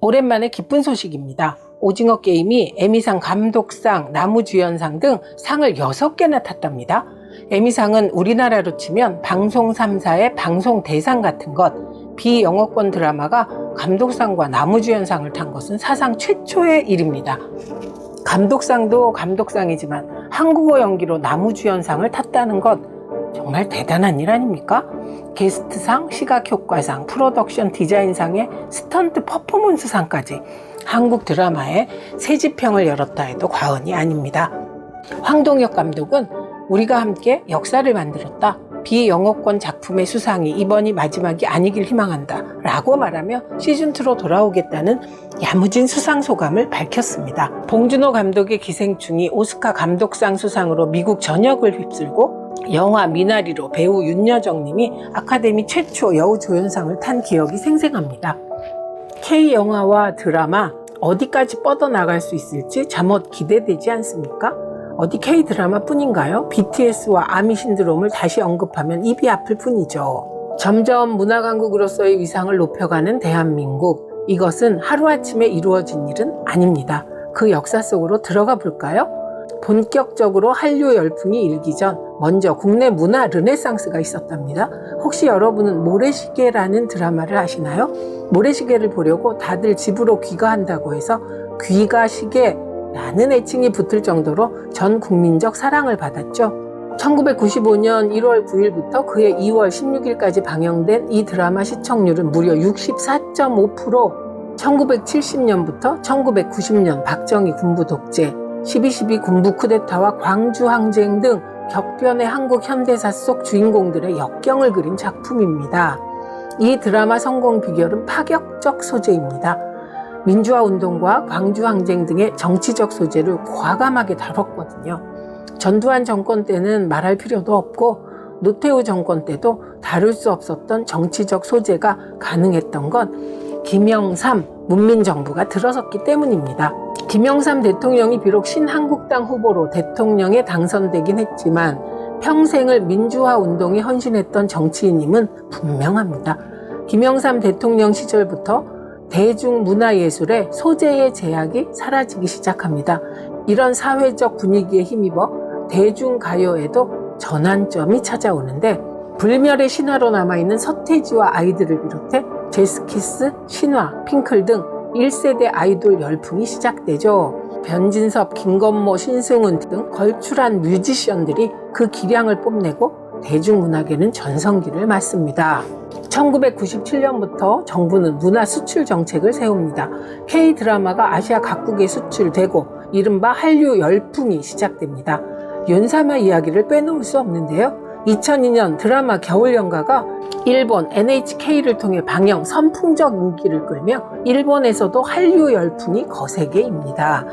오랜만에 기쁜 소식입니다. 오징어 게임이 에미상 감독상, 나무주연상 등 상을 6개나 탔답니다. 에미상은 우리나라로 치면 방송 3사의 방송 대상 같은 것, 비영어권 드라마가 감독상과 나무주연상을 탄 것은 사상 최초의 일입니다. 감독상도 감독상이지만 한국어 연기로 나무주연상을 탔다는 것 정말 대단한 일 아닙니까? 게스트상, 시각효과상, 프로덕션 디자인상의 스턴트 퍼포먼스상까지 한국 드라마에 새 지평을 열었다 해도 과언이 아닙니다. 황동혁 감독은 우리가 함께 역사를 만들었다. 비영어권 작품의 수상이 이번이 마지막이 아니길 희망한다 라고 말하며 시즌2로 돌아오겠다는 야무진 수상 소감을 밝혔습니다. 봉준호 감독의 기생충이 오스카 감독상 수상으로 미국 전역을 휩쓸고 영화 미나리로 배우 윤여정 님이 아카데미 최초 여우조연상을 탄 기억이 생생합니다. K영화와 드라마 어디까지 뻗어나갈 수 있을지 잠옷 기대되지 않습니까? 어디 K드라마 뿐인가요? BTS와 아미 신드롬을 다시 언급하면 입이 아플 뿐이죠. 점점 문화강국으로서의 위상을 높여가는 대한민국. 이것은 하루아침에 이루어진 일은 아닙니다. 그 역사 속으로 들어가 볼까요? 본격적으로 한류 열풍이 일기 전 먼저 국내 문화 르네상스가 있었답니다. 혹시 여러분은 모래시계라는 드라마를 아시나요? 모래시계를 보려고 다들 집으로 귀가한다고 해서 귀가시계라는 애칭이 붙을 정도로 전 국민적 사랑을 받았죠. 1995년 1월 9일부터 그해 2월 16일까지 방영된 이 드라마 시청률은 무려 64.5%. 1970년부터 1990년 박정희 군부 독재, 12.12 군부 쿠데타와 광주 항쟁 등 격변의 한국 현대사 속 주인공들의 역경을 그린 작품입니다. 이 드라마 성공 비결은 파격적 소재입니다. 민주화 운동과 광주 항쟁 등의 정치적 소재를 과감하게 다뤘거든요. 전두환 정권 때는 말할 필요도 없고 노태우 정권 때도 다룰 수 없었던 정치적 소재가 가능했던 건 김영삼 문민정부가 들어섰기 때문입니다. 김영삼 대통령이 비록 신한국당 후보로 대통령에 당선되긴 했지만 평생을 민주화 운동에 헌신했던 정치인임은 분명합니다. 김영삼 대통령 시절부터 대중문화예술의 소재의 제약이 사라지기 시작합니다. 이런 사회적 분위기에 힘입어 대중가요에도 전환점이 찾아오는데 불멸의 신화로 남아있는 서태지와 아이들을 비롯해 제스키스, 신화, 핑클 등 1세대 아이돌 열풍이 시작되죠. 변진섭, 김건모, 신승훈 등 걸출한 뮤지션들이 그 기량을 뽐내고 대중문화계는 전성기를 맞습니다. 1997년부터 정부는 문화 수출 정책을 세웁니다. K드라마가 아시아 각국에 수출되고 이른바 한류 열풍이 시작됩니다. 윤사마 이야기를 빼놓을 수 없는데요. 2002년 드라마 겨울연가가 일본 NHK를 통해 방영 선풍적 인기를 끌며 일본에서도 한류 열풍이 거세게입니다.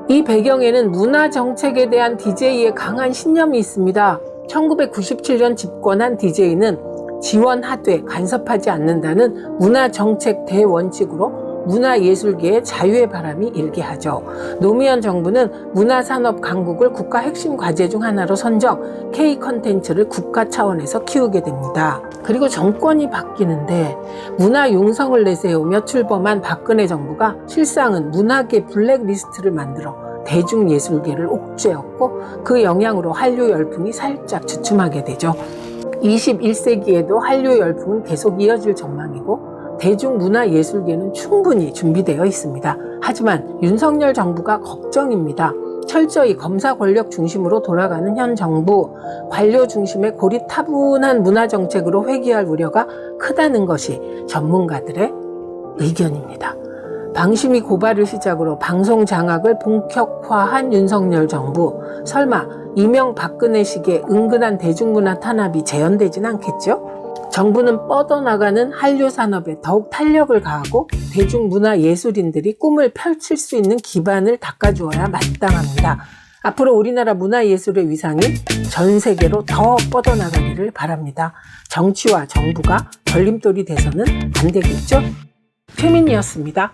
이 배경에는 문화 정책에 대한 DJ의 강한 신념이 있습니다. 1997년 집권한 DJ는 지원하되 간섭하지 않는다는 문화 정책 대원칙으로 문화예술계의 자유의 바람이 일게 하죠. 노무현 정부는 문화산업 강국을 국가 핵심 과제 중 하나로 선정, K 컨텐츠를 국가 차원에서 키우게 됩니다. 그리고 정권이 바뀌는데 문화 융성을 내세우며 출범한 박근혜 정부가 실상은 문화계 블랙리스트를 만들어 대중예술계를 옥죄었고 그 영향으로 한류 열풍이 살짝 주춤하게 되죠. 21세기에도 한류 열풍은 계속 이어질 전망이고 대중문화예술계는 충분히 준비되어 있습니다. 하지만 윤석열 정부가 걱정입니다. 철저히 검사 권력 중심으로 돌아가는 현 정부, 관료 중심의 고리타분한 문화정책으로 회귀할 우려가 크다는 것이 전문가들의 의견입니다. 방심이 고발을 시작으로 방송 장악을 본격화한 윤석열 정부, 설마 이명박근혜식의 은근한 대중문화 탄압이 재현되진 않겠죠? 정부는 뻗어나가는 한류 산업에 더욱 탄력을 가하고 대중문화예술인들이 꿈을 펼칠 수 있는 기반을 닦아주어야 마땅합니다. 앞으로 우리나라 문화예술의 위상이 전 세계로 더 뻗어나가기를 바랍니다. 정치와 정부가 걸림돌이 돼서는 안 되겠죠? 최민희였습니다.